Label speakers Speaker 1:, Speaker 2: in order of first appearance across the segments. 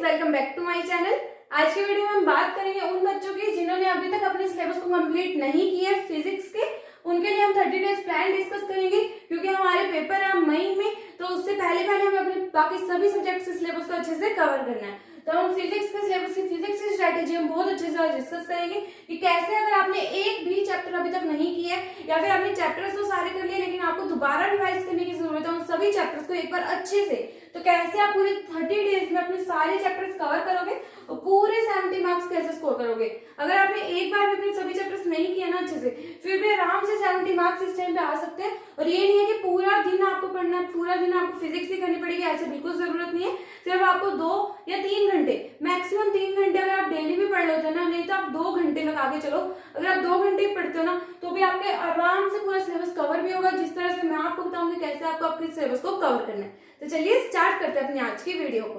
Speaker 1: Welcome back to my channel. आज के video में हम बात करेंगे उन बच्चों की जिन्होंने अभी तक अपने सिलेबस को कंप्लीट नहीं किया है फिजिक्स के। उनके लिए हम 30 डेज प्लान डिस्कस करेंगे क्योंकि हमारे पेपर है मई में, तो उससे पहले हमें अपने बाकी सभी सब्जेक्ट्स के सिलेबस को अच्छे से कवर करना है। तो हम फिजिक्स के सिलेबस की फिजिक्स की स्ट्रेटेजी हम बहुत अच्छे से डिस्कस करेंगे कि कैसे अगर आपने एक भी चैप्टर अभी तक नहीं किया है या फिर आपने चैप्टर्स तो सारे कर लिए लेकिन आपको दोबारा रिवाइज करने की जरूरत है उन सभी चैप्टर्स को एक बार अच्छे से, तो कैसे आप पूरे 30 डेज में अपने सारे चैप्टर्स कवर करोगे और पूरे 70 मार्क्स कैसे स्कोर करोगे। अगर आपने एक बार भी अपने सभी चैप्टर्स नहीं किया ना अच्छे से, फिर भी आराम से 70 मार्क्स इस टाइम पे आ सकते हैं। और ये नहीं है कि पूरा दिन आपको पढ़ना है, पूरा दिन आपको फिजिक्स ही करनी पड़ेगी, ऐसे बिल्कुल जरूरत नहीं है। सिर्फ आपको 2 या 3 घंटे, मैक्सिमम 3 घंटे अगर आप डेली भी पढ़ लेते हो ना, नहीं तो आप 2 घंटे लगा के चलो। अगर आप 2 घंटे पढ़ते हो ना तो भी आपके आराम से पूरा सिलेबस कवर भी होगा, जिस तरह से मैं आपको बताऊंगी कैसे आपको अपने सिलेबस को कवर करना है। तो चलिए स्टार्ट करते हैं अपनी आज की वीडियो को।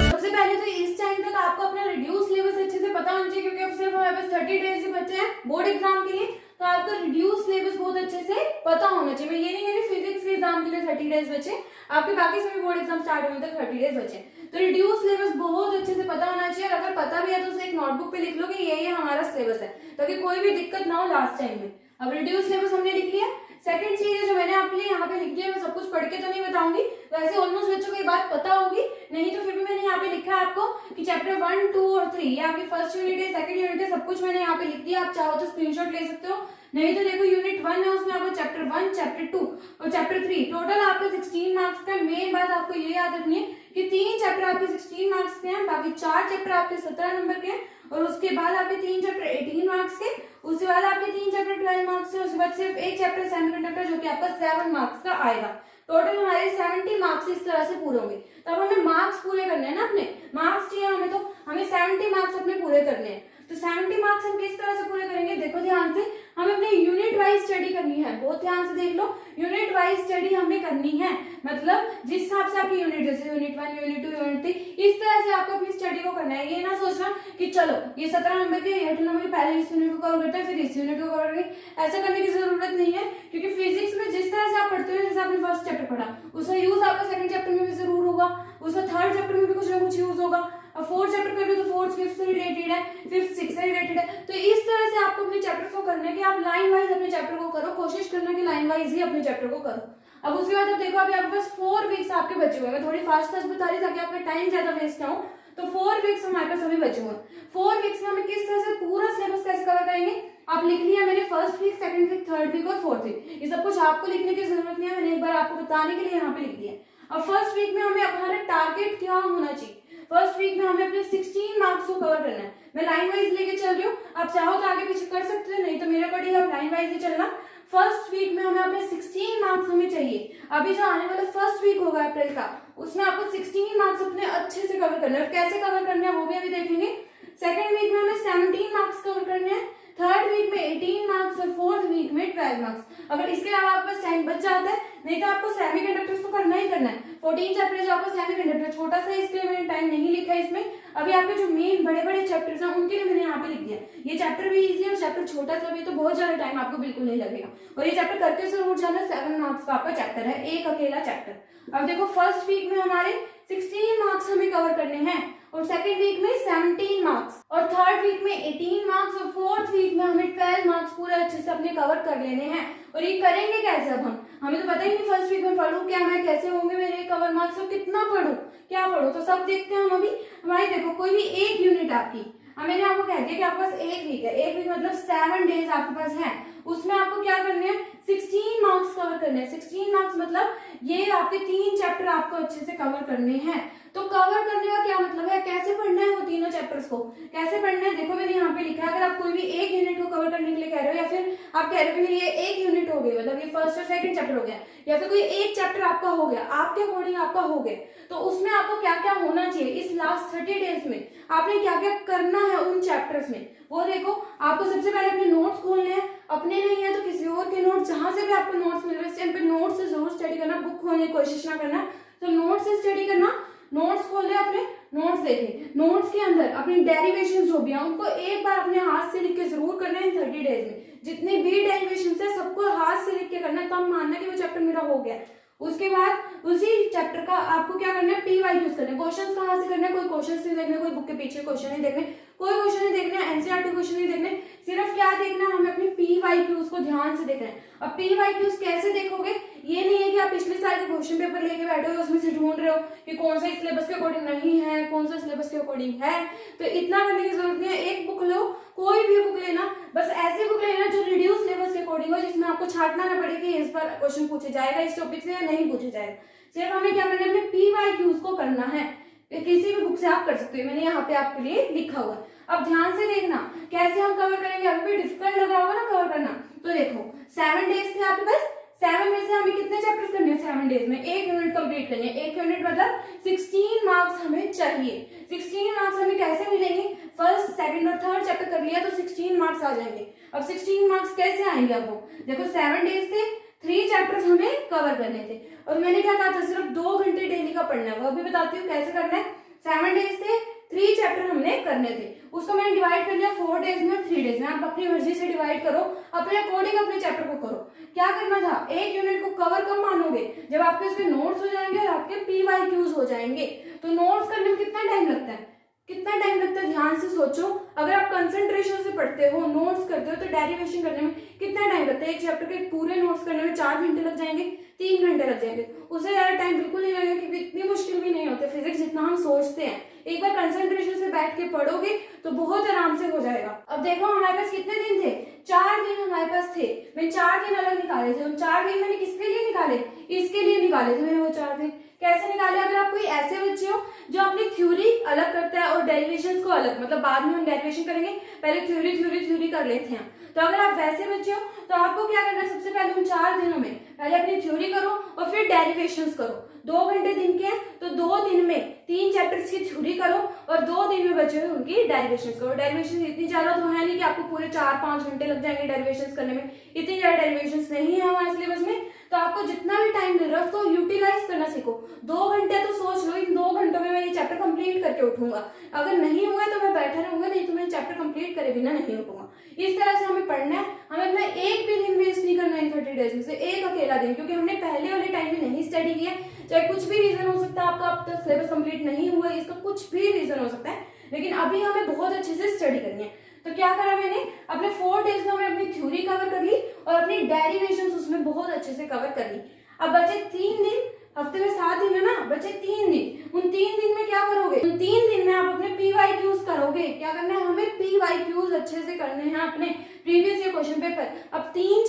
Speaker 1: सबसे पहले तो इस टाइम तक आपको अपना रिड्यूस सिलेबस अच्छे से पता होना चाहिए क्योंकि अब सिर्फ हमारे पास 30 डेज ही बचे हैं बोर्ड एग्जाम के लिए। तो आपको रिड्यूस सिलेबस बहुत अच्छे से पता होना चाहिए। मैं ये नहीं कह रही फिजिक्स के एग्जाम के लिए 30 डेज बचे, आपके बाकी सभी बोर्ड एग्जाम स्टार्ट होने तक 30 डेज बचे। तो रिड्यूस सिलेबस बहुत अच्छे से पता होना चाहिए। और अगर पता भी है तो उसे एक नोटबुक पे लिख लो कि ये हमारा सिलेबस है, ताकि कोई भी दिक्कत ना हो लास्ट टाइम में। अब रिड्यूस सिलेबस हमने लिख लिया। सेकंड चीज है जो मैंने आपके लिए यहाँ पे लिख दिया, मैं सब कुछ पढ़ के तो नहीं बताऊंगी, वैसे ऑलमोस्ट बच्चों को ये बात पता होगी, नहीं तो फिर भी मैंने यहाँ पे लिखा है आपको कि चैप्टर 1, 2 और 3 ये आपकी फर्स्ट यूनिट है, सेकंड यूनिट है, सब कुछ मैंने यहाँ पे लिख दिया। आप चाहो तो स्क्रीनशॉट ले सकते हो, नहीं तो देखो यूनिट 1 है उसमें आपको चैप्टर 1, चैप्टर 2 और चैप्टर 3 टोटल आपके 16 मार्क्स का। मेन बात आपको ये याद रखनी है कि 3 चैप्टर आपके 16 मार्क्स के हैं, बाकी 4 चैप्टर आपके 17 नंबर के हैं और उसके बाद आपके 3 चैप्टर 18 मार्क्स के, उसके बाद आपके 3 चैप्टर 12 मार्क्स के, उसके बाद सिर्फ एक चैप्टर सेमीकंडक्टर जो कि आपका 7 मार्क्स का आएगा। टोटल हमारे 70 मार्क्स इस तरह से पूरे होंगे। तो अब हमें मार्क्स पूरे करने हैं ना, अपने मार्क्स चाहिए हमें, तो हमें 70 मार्क्स अपने पूरे करने हैं। तो 70 मार्क्स हम किस तरह से पूरे करेंगे, देखो ध्यान से, हमें अपने यूनिट वाइज स्टडी करनी है। बहुत ध्यान से देख लो, यूनिट वाइज स्टडी हमें करनी है, मतलब जिस हिसाब से आपकी यूनिट, जैसे यूनिट 1, यूनिट 2, यूनिट 3, इस तरह से आपको अपनी स्टडी को करना है। ये ना सोचना कि चलो ये 17 नंबर के, 8 नंबर के, पहले इस यूनिट को कवर करते हैं फिर इस यूनिट को कवर करेंगे। ऐसा करने की जरूरत नहीं है क्योंकि फिजिक्स में जिस तरह से आप पढ़ते हो, जैसे आपने फर्स्ट चैप्टर पढ़ा उसका यूज आपका सेकंड चैप्टर में भी जरूर होगा, उसका थर्ड चैप्टर में भी कुछ ना कुछ यूज होगा। अब फोर्थ चैप्टर कर रहे हो तो फोर्थ 5th से रिलेटेड है, 5th 6th से रिलेटेड है। तो इस तरह से आपको अपने चैप्टर को करना है कि आप लाइन वाइज अपने चैप्टर को करो, कोशिश करना कि लाइन वाइज ही अपने चैप्टर को करो। अब उसके बाद अब देखो अभी आपके पास 4 वीक्स आपके बचे हुए हैं। थोड़ी फास्ट बता रही ताकि आपका टाइम ज्यादा वेस्ट ना हो। तो 4 वीक्स हमारे पास अभी बचे हुए हैं। 4 वीक्स में हमें किस तरह से पूरा सिलेबस कैसे कवर करेंगे, आप लिख लिया मैंने first week, second week, third week और फोर्थ वीक। ये सब कुछ आपको लिखने की जरूरत नहीं है, मैंने एक बार आपको बताने के लिए यहाँ पे लिख दिया। अब फर्स्ट वीक में हमें हमारा टारगेट क्या होना चाहिए, फर्स्ट वीक में हमें अपने 16 मार्क्स को कवर करना है। मैं लाइन वाइज लेके चल रही हूँ, आप चाहो तो आगे पीछे कर सकते हो, नहीं तो मेरे अकॉर्डिंग आप लाइन वाइज ही चलना। फर्स्ट वीक में हमें अपने 16 मार्क्स हमें चाहिए। अभी जो आने वाला फर्स्ट वीक होगा अप्रैल का, उसमें आपको 16 मार्क्स अपने अच्छे से कवर करना है। और कैसे कवर करना है वो भी अभी देखेंगे। सेकंड वीक में हमें 17 मार्क्स कवर करने हैं, थर्ड वीक में 18 मार्क्स और फोर्थ वीक में 12 मार्क्स। अगर इसके अलावा आपके पास टाइम बच जाता है, नहीं तो आपको सेमीकंडक्टर्स तो करना ही करना है। 14 चैप्टर जो आपको सेमीकंडक्टर छोटा सा, इसके लिए मैंने टाइम नहीं लिखा है इसमें। अभी आपके जो मेन बड़े बड़े चैप्टर्स हैं उनके लिए मैंने यहाँ पे लिख दिया। ये चैप्टर भी इजी है और चैप्टर छोटा सा भी, तो बहुत ज्यादा टाइम आपको बिल्कुल नहीं लगेगा। और ये चैप्टर करके जरूर जाना, 7 मार्क्स का आपका चैप्टर है, एक अकेला चैप्टर। अब देखो फर्स्ट वीक में हमारे 16 मार्क्स हमें कवर करने हैं और सेकंड वीक में 17 मार्क्स और थर्ड वीक में 18 मार्क्स और फोर्थ वीक में हमें 12 मार्क्स पूरे अच्छे से अपने कवर कर लेने हैं। और ये करेंगे कैसे, अब हमें तो पता ही नहीं फर्स्ट वीक में पढ़ूं क्या मैं, कैसे होंगे मेरे कवर मार्क्स, और कितना पढ़ूं, क्या पढ़ूं, तो सब देखते हैं हम अभी। हमारी देखो कोई भी एक यूनिट आपकी, मैंने आपको कह दिया कि आपके पास एक वीक है, एक वीक मतलब 7 डेज आपके पास है, उसमें आपको क्या करने हैं, 16 मार्क्स कवर करने हैं। 16 मार्क्स मतलब ये आपके 3 चैप्टर आपको अच्छे से कवर करने हैं। तो कवर करने का क्या मतलब है, कैसे पढ़ना है वो तीनों चैप्टर्स को, कैसे पढ़ना है, देखो मैंने यहाँ पे लिखा है। अगर आप कोई भी एक यूनिट को कवर करने के लिए कह रहे हो, या फिर आप कह रहे हो कि मेरी ये एक यूनिट हो गई, मतलब ये फर्स्ट और सेकंड चैप्टर हो गया, या फिर कोई एक चैप्टर आपका हो गया, आपके अकॉर्डिंग आपका हो गया, तो उसमें आपको क्या क्या होना चाहिए इस लास्ट 30 डेज में, आपने क्या क्या करना है उन चैप्टर्स में, वो देखो। आपको सबसे पहले अपने नोट्स खोलने हैं, अपने नहीं है तो किसी और के नोट्स, जहां से भी आपको नोट्स मिल रहे हैं इस टाइम पे नोट्स से जरूर स्टडी करना, बुक खोलने की कोशिश ना करना। तो नोट्स से स्टडी करना, नोट्स खोल ले, अपने नोट्स देखें, नोट्स के अंदर अपनी डेरिवेशन जो भी है उनको एक बार अपने हाथ से लिख के जरूर करना है इन 30 डेज में। जितनी भी डेरिवेशन है सबको हाथ से लिख के करना है, तब मानना कि वो चैप्टर मेरा हो गया। उसके बाद उसी चैप्टर का आपको क्या करना करना है, पी वाई क्यूज करने हैं। क्वेश्चंस कहाँ से करना है, कोई क्वेश्चंस नहीं देखने, कोई बुक के पीछे क्वेश्चन नहीं देखने, कोई क्वेश्चन नहीं देखना है, एनसीईआरटी क्वेश्चन नहीं देखने, सिर्फ क्या देखना है, हमें अपने पी वाई क्यूज को ध्यान से देखना है। अब पी वाई क्यूज कैसे देखोगे, ये नहीं है कि आप पिछले साल के क्वेश्चन पेपर लेके बैठे हो उसमें से ढूंढ रहे हो कि कौन सा सिलेबस के अकॉर्डिंग नहीं है, कौन सा सिलेबस के अकॉर्डिंग है। तो इतना करने की जरूरत नहीं है, एक बुक लो, कोई भी बुक लेना, बस ऐसी बुक लेना जो रिड्यूस सिलेबस के अकॉर्डिंग हो, जिसमें आपको छांटना ना पड़े कि इस पर क्वेश्चन पूछे जाएगा इस टॉपिक से या नहीं पूछे जाएगा। सिर्फ हमें क्या करना है, अपने पी वाई क्यूज को करना है। किसी भी बुक से आप कर सकते हो, मैंने यहाँ पे आपके लिए लिखा हुआ है। अब ध्यान से देखना कैसे हम कवर करेंगे, अभी डिफिकल्ट लग रहा होगा ना कवर करना। तो देखो 7 डेज थे आपके पास, 7 में से हमें कितने चैप्टर्स करने हैं 7 डेज में, 1 यूनिट कंप्लीट करनी है। 1 यूनिट मतलब 16 मार्क्स हमें चाहिए। 16 मार्क्स हमें कैसे मिलेंगे, फर्स्ट सेकंड और थर्ड चैप्टर कर लिया तो 16 मार्क्स आ जाएंगे। अब 16 मार्क्स कैसे आएंगे, अब वो देखो 7 डेज थे, 3 चैप्टर्स हमें कवर करने थे, और मैंने क्या कहा था सिर्फ 2 घंटे डेली का पढ़ना है। वो भी बताती हूँ कैसे करना है। 7 डेज थे, 3 चैप्टर हमने करने थे, उसको मैंने डिवाइड कर लिया 4 डेज में और 3 डेज में। आप अपनी मर्जी से डिवाइड करो, अपने अकॉर्डिंग अपने चैप्टर को करो। क्या करना था, एक यूनिट को कवर कब मानोगे, जब आपके उसमें नोट्स हो जाएंगे और आपके पी वाई क्यूज हो जाएंगे। तो नोट्स करने में कितना टाइम लगता है, कितना टाइम लगता है, ध्यान से सोचो। अगर आप कंसंट्रेशन से पढ़ते हो, नोट्स करते हो, तो डेरिवेशन करने में कितना टाइम लगता है। एक चैप्टर के पूरे नोट्स करने में 4 घंटे लग जाएंगे, 3 घंटे लग जाएंगे, उससे ज्यादा टाइम बिल्कुल नहीं लगेगा, क्योंकि इतनी मुश्किल भी नहीं होते फिजिक्स जितना हम सोचते हैं। एक बार कंसंट्रेशन से बैठ के पढ़ोगे तो बहुत आराम से हो जाएगा। अब देखो हमारे पास कितने दिन थे, 4 दिन हमारे पास थे। मैंने 4 दिन अलग निकाले थे, उन 4 दिन मैंने किसके लिए निकाले, इसके लिए निकाले थे मैंने वो 4 दिन। कैसे निकाले, अगर आप कोई ऐसे बच्चे हो जो अपनी थ्योरी अलग करता है और डेरिवेशंस को अलग, मतलब बाद में हम डेरिवेशन करेंगे, पहले थ्योरी कर लेते हैं। तो अगर आप वैसे बच्चे हो तो आपको क्या करना है, सबसे पहले उन 4 दिनों में पहले अपनी थ्योरी करो और फिर डेरिवेशंस करो। 2 घंटे दिन के हैं तो 2 दिन में 3 चैप्टर्स की थ्योरी करो और 2 दिन में बचे हुए उनकी डेरिवेशंस करो। डेरिवेशंस इतनी ज्यादा तो है नहीं कि आपको पूरे 4-5 घंटे लग जाएंगे डेरिवेशंस करने में, इतनी ज्यादा डेरिवेशंस नहीं है हमारे सिलेबस में। तो आपको जितना भी टाइम मिल रहा है उसको यूटिलाइज करना सीखो। 2 घंटे तो सोच लो, इन 2 घंटों में मैं ये चैप्टर कंप्लीट करके उठूंगा, अगर नहीं हुआ तो मैं बैठा रहूंगा, नहीं तो मैं चैप्टर कंप्लीट करे बिना नहीं उठूंगा। इस तरह से हमें पढ़ना है, हमें अपना एक भी दिन वेस्ट नहीं करना इन 30 डेज में से, एक अकेला दिन, क्योंकि हमने पहले वाले टाइम में नहीं स्टडी किया। चाहे कुछ भी रीजन हो सकता है आपका, अब तक सिलेबस कंप्लीट नहीं हुआ, इसका कुछ भी रीजन हो सकता है, लेकिन अभी हमें बहुत अच्छे से स्टडी करनी है। तो क्या करा मैंने, अपने 4 डेज में हमने अपनी थ्योरी कवर कर ली और अपनी डेरिवेशंस उसमें बहुत अच्छे से कवर कर ली। अब बचे 3 दिन, हफ्ते में 7 दिन है ना, बचे 3 दिन। उन 3 दिन में क्या करोगे, उन 3 दिन में आप अपने पी वाई क्यूज करोगे। क्या करना है, हमें पी वाई क्यूज अच्छे से करने हैं अपने प्रीवियस ईयर क्वेश्चन पेपर। अब 3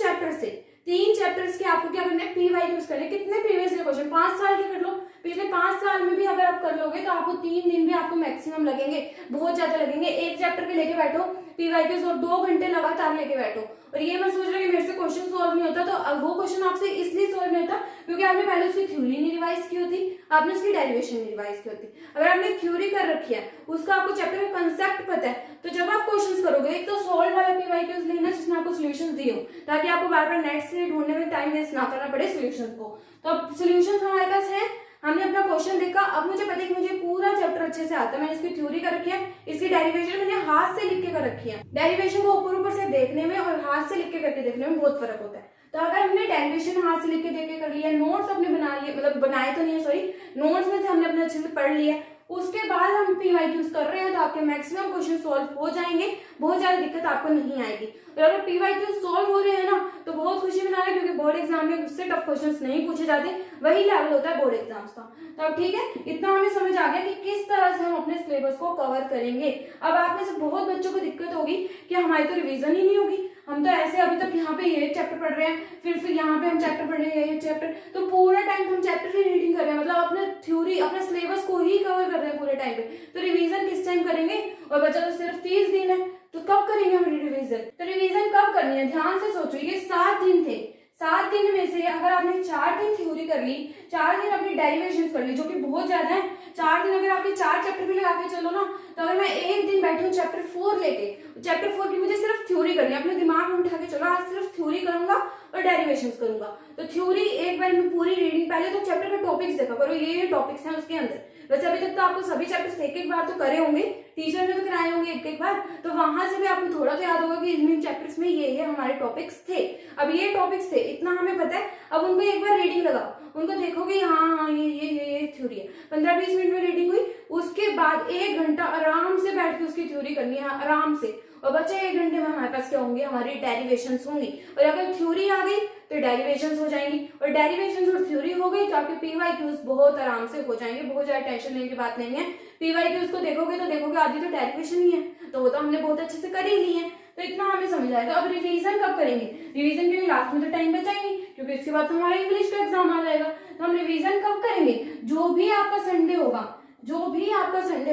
Speaker 1: चैप्टर्स के आपको क्या करना है, पी वाई क्यूज करने। कितने प्रीवियस ईयर क्वेश्चन, 5 साल के कर लो, पिछले 5 साल में भी अगर आप कर लोगे तो आपको 3 दिन भी आपको मैक्सिमम लगेंगे, बहुत ज्यादा लगेंगे। एक चैप्टर के लेके बैठो पी वाई क्यूज और 2 घंटे लगातार लेके बैठो, और ये मैं सोच रहा कि मेरे से क्वेश्चन सॉल्व नहीं होता, तो अब वो क्वेश्चन आपसे इसलिए सॉल्व नहीं होता क्योंकि आपने पहले उसकी थ्योरी नहीं रिवाइज की होती, आपने उसकी डेरिवेशन नहीं रिवाइज की होती। अगर आपने थ्योरी कर रखी है, उसका आपको चैप्टर का कंसेप्ट पता है, तो जब आप क्वेश्चंस करोगे, एक तो सॉल्व वाला पी वाई क्यूज लेना जिसमें आपको सॉल्यूशंस दिए हो, ताकि आपको बार बार नेट से ढूंढने में टाइम वेस्ट ना करना पड़े सॉल्यूशंस को। तो अब सॉल्यूशंस हमारे पास है, हमने अपना क्वेश्चन देखा, अब मुझे पता है कि मुझे पूरा चैप्टर अच्छे से आता है, मैंने इसकी थ्योरी कर रखी है, इसकी डेरिवेशन मैंने हाथ से लिख के कर रखी है। डेरिवेशन को ऊपर से देखने में और हाथ से लिख के करके देखने में बहुत फर्क होता है। तो अगर हमने डेरिवेशन हाथ से लिख के देख के कर लिया, नोट्स अपने बना लिए, मतलब बनाए तो नहीं है, सॉरी, नोट्स में से हमने अपने अच्छे से पढ़ लिया, उसके बाद हम पी वाई क्यूज कर रहे हैं, तो आपके मैक्सिमम क्वेश्चन सॉल्व हो जाएंगे, बहुत ज्यादा दिक्कत आपको नहीं आएगी। और अगर पी वाई क्यूज सॉल्व हो रहे हैं ना, तो बहुत खुशी मना रहे हैं, क्योंकि बोर्ड एग्जाम में उससे टफ क्वेश्चंस नहीं पूछे जाते, वही लेवल होता है बोर्ड एग्जाम्स का। तो अब ठीक है, इतना हमें समझ आ गया कि किस तरह से हम अपने सिलेबस को कवर करेंगे। अब आप में से बहुत बच्चों को दिक्कत होगी कि हमारी तो रिवीजन ही नहीं होगी, हम तो ऐसे अभी तक यहाँ पे ये चैप्टर पढ़ रहे हैं, फिर यहाँ पे हम चैप्टर पढ़ रहे हैं, ये चैप्टर, तो पूरा टाइम हम चैप्टर की रीडिंग कर रहे हैं, मतलब अपना थ्योरी, अपना सिलेबस को ही कवर कर रहे हैं पूरे टाइम पे। तो रिवीजन किस टाइम करेंगे, और बचा तो सिर्फ 30 दिन है, तो कब करेंगे हम रिवीजन। तो रिवीजन कब करनी है, ध्यान से सोचो, ये 7 दिन थे, 7 दिन में से अगर आपने 4 दिन थ्योरी कर ली, 4 दिन अपनी डेरिवेशन कर ली, जो कि बहुत ज्यादा है। 4 दिन अगर आपके 4 चैप्टर भी लगा के चलो ना, तो अगर मैं एक दिन बैठी हूँ चैप्टर 4 लेके, चैप्टर 4 की मुझे सिर्फ थ्योरी करनी है, अपने दिमाग में उठा के चलो आज सिर्फ थ्योरी करूंगा और डेरिवेशंस करूंगा। तो थ्योरी एक बार में पूरी रीडिंग, पहले तो चैप्टर के टॉपिक्स देखा करो, ये टॉपिक्स हैं उसके अंदर। वैसे अभी तक तो आपको सभी चैप्टर्स एक बार तो करे होंगे, टीचर ने तो कराए होंगे एक बार, तो वहां से भी आपको थोड़ा तो याद होगा कि इन चैप्टर्स में ये हमारे टॉपिक्स थे। अब ये टॉपिक्स थे, इतना हमें पता है। अब उनको एक बार रीडिंग लगाओ, उनको देखोगे हाँ ये थ्योरी है। 15-20 मिनट में रीडिंग हुई, उसके बाद 1 घंटा आराम से बैठ के उसकी थ्योरी करनी है आराम से। और बच्चे 1 घंटे में हमारे पास क्या होंगे, हमारी डेरिवेशंस होंगी। और अगर थ्योरी आ गई तो डेरिवेशंस हो जाएंगी, और डेरिवेशंस और थ्योरी हो गई तो आपके पीवाईक्यूज बहुत आराम से हो जाएंगे, बहुत ज्यादा टेंशन लेने की बात नहीं है। पीवाईक्यूज को देखोगे तो देखोगे आधी तो डेरिवेशन ही है, तो वो तो हमने बहुत अच्छे से कर ही ली है, तो इतना हमें समझ आएगा। अब रिवीजन कब करेंगे, रिवीजन के लिए लास्ट में तो टाइम बचा ही नहीं, क्योंकि इसके बाद तो हमारा इंग्लिश का एग्जाम आ जाएगा। तो हम रिवीजन कब करेंगे, जो भी आपका संडे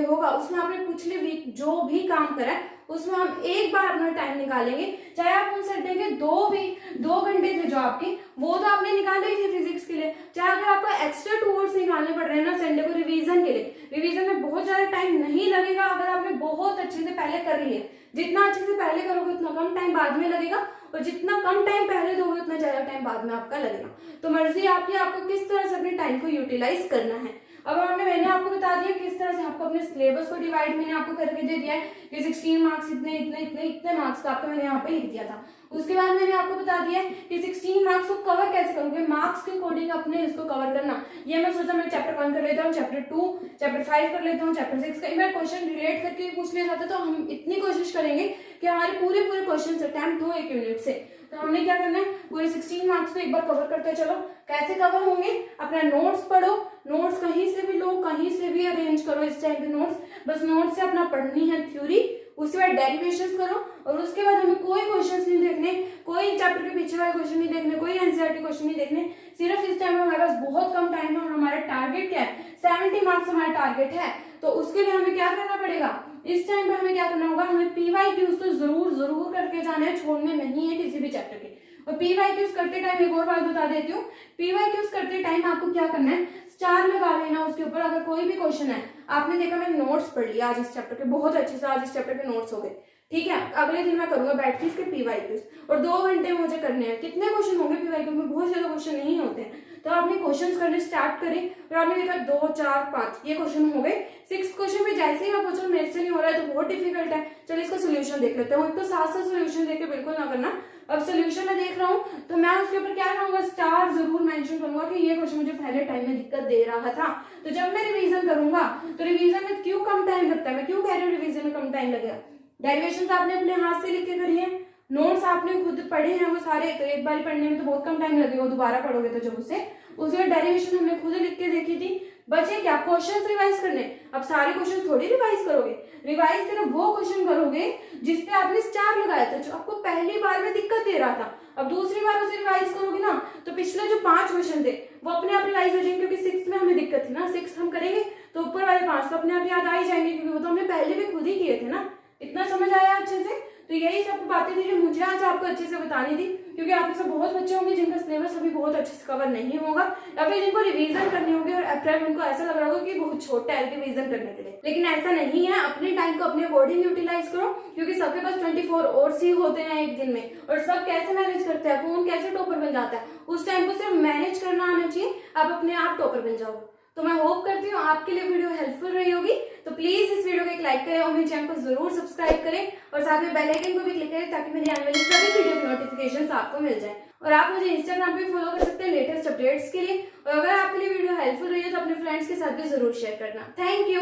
Speaker 1: होगा उसमें आपने पिछले वीक जो भी काम करा है उसमें हम एक बार अपना टाइम निकालेंगे। चाहे आप उन संडे के 2 घंटे थे जो आपके, वो तो आपने निकाले ही थे फिजिक्स के लिए, चाहे अगर आपको एक्स्ट्रा 2 आवर्स निकालने पड़ रहे हैं ना संडे को रिवीजन के लिए, रिवीजन में बहुत ज्यादा टाइम नहीं लगेगा अगर आपने बहुत अच्छे से पहले कर लिया। जितना अच्छे से पहले करोगे उतना कम टाइम बाद में लगेगा, और जितना कम टाइम पहले दोगे उतना ज्यादा टाइम बाद में आपका लगेगा। तो मर्जी आपकी, आपको किस तरह से अपने टाइम को यूटिलाइज करना है। अब मैंने आपको बता दिया किस तरह से आपको अपने सिलेबस को डिवाइड मैंने आपको करके दे दिया है कि 16 मार्क्स इतने मार्क्स का आपको मैंने यहाँ पे लिख दिया था। उसके बाद मैंने आपको बता दिया है कि 16 मार्क्स को कवर कैसे करोगे, मार्क्स के अकॉर्डिंग अपने इसको कवर करना। ये मैं सोचा मैं चैप्टर 1 कर लेता हूँ, चैप्टर 2, चैप्टर 5 कर लेता हूँ, चैप्टर 6 कई बार क्वेश्चन रिलेट करके पूछ लिया जाता है, तो हम इतनी कोशिश करेंगे कि हमारे पूरे क्वेश्चन अटेम्प्ट हो एक यूनिट से। तो हमने क्या करना है, पूरे 16 मार्क्स को एक बार कवर करते हैं। चलो कैसे कवर होंगे, अपना नोट्स पढ़ो, नोट्स कहीं से भी लो, कहीं से भी अरेंज करो इस टाइम पे नोट्स, बस नोट्स से अपना पढ़नी है थ्योरी, उसके बाद डेरिवेशंस करो, और उसके बाद हमें कोई क्वेश्चंस नहीं देखने, कोई चैप्टर के पीछे वाले क्वेश्चन नहीं देखने, कोई एनसीईआरटी क्वेश्चन नहीं देखने। सिर्फ इस टाइम में हमारे पास बहुत कम टाइम है और हमारा टारगेट क्या है, 70 मार्क्स हमारा टारगेट है। तो उसके लिए हमें क्या करना पड़ेगा, इस टाइम पे हमें क्या करना होगा, हमें पीवाईक्यूज तो जरूर करके जाना है, छोड़ने नहीं है किसी भी चैप्टर के। और पीवाईक्यूज करते टाइम एक और बात बता देती हूँ, पीवाईक्यूज करते टाइम आपको क्या करना है, स्टार लगा लेना उसके ऊपर। अगर कोई भी क्वेश्चन है, आपने देखा मैंने नोट्स पढ़ लिया आज इस चैप्टर के बहुत अच्छे से, आज इस चैप्टर के नोट्स हो गए, ठीक है, अगले दिन मैं करूंगा बैठ के इसके पीवाईक्यूज, और 2 घंटे मुझे करने हैं। कितने क्वेश्चन होंगे पीवाईक्यू में, बहुत ज्यादा क्वेश्चन नहीं होते हैं। तो आपने क्वेश्चंस करने स्टार्ट करें, और आपने देखा 2, 4, 5 ये क्वेश्चन हो गए। 6th क्वेश्चन में जैसे ही मैं पूछूं मेरे से नहीं हो रहा है तो बहुत डिफिकल्ट है, चलो इसका सोल्यूशन देख लेते हैं। तो साथ सोल्यूशन देख के बिल्कुल ना करना। अब सोल्यूशन में देख रहा हूँ तो मैं उसके ऊपर क्या करूंगा, स्टार जरूर मेंशन करूंगा कि ये क्वेश्चन मुझे पहले टाइम में दिक्कत दे रहा था। तो जब मैं रिवीजन करूंगा तो रिवीजन में क्यों कम टाइम लगता है, मैं क्यों कह रही हूँ रिवीजन में कम टाइम लगेगा, डेरिवेशंस आपने अपने हाथ से लिख के करी है, नोट्स आपने खुद पढ़े हैं वो सारे, तो एक बार पढ़ने में तो बहुत कम टाइम लगेगा, दोबारा पढ़ोगे तो जब उसके डेरिवेशन हमने खुद लिख के देखी थी। बचे क्या, क्वेश्चंस रिवाइज करने। अब सारे क्वेश्चन थोड़ी रिवाइज करोगे, रिवाइज सिर्फ वो क्वेश्चन करोगे जिसपे आपने स्टार लगाया था, जो आपको पहली बार में दिक्कत दे रहा था। अब दूसरी बार उसे रिवाइज करोगे ना तो पिछले जो 5 क्वेश्चन थे वो अपने आप रिवाइज हो जाएंगे, क्योंकि 6th में हमें दिक्कत थी ना, 6th हम करेंगे तो ऊपर वाले 5 तो अपने आप याद आ ही जाएंगे, क्योंकि वो तो हमने पहले भी खुद ही किए थे ना। इतना समझ आया अच्छे से। तो यही सब बातें थी जो मुझे आज आपको अच्छे से बतानी थी, क्योंकि आप में से बहुत बच्चे होंगे जिनका सिलेबस अभी बहुत अच्छे से कवर नहीं होगा, या फिर जिनको रिवीजन करनी होगी और अप्रैल में उनको ऐसा लग रहा होगा कि बहुत छोटा है रिवीजन करने के लिए। लेकिन ऐसा नहीं है, अपने टाइम को अपने अकॉर्डिंग यूटिलाइज करो, क्योंकि सबके पास 24 आवर्स ही होते हैं एक दिन में, और सब कैसे मैनेज करते हैं, कौन कैसे टॉपर बन जाता है, उस टाइम को सिर्फ मैनेज करना आना चाहिए, आप अपने आप टॉपर बन जाओगे। तो मैं होप करती हूँ आपके लिए वीडियो हेल्पफुल रही होगी। तो प्लीज इस वीडियो को एक लाइक करें और मेरे चैनल को जरूर सब्सक्राइब करें, और साथ में बेल आइकन को भी क्लिक करें ताकि मेरी आने वाली सभी वीडियो की नोटिफिकेशंस आपको मिल जाए। और आप मुझे इंस्टाग्राम पे फॉलो कर सकते हैं लेटेस्ट अपडेट्स के लिए। और अगर आपके लिए वीडियो हेल्पफुल रही है तो अपने फ्रेंड्स के साथ भी जरूर शेयर करना। Thank you.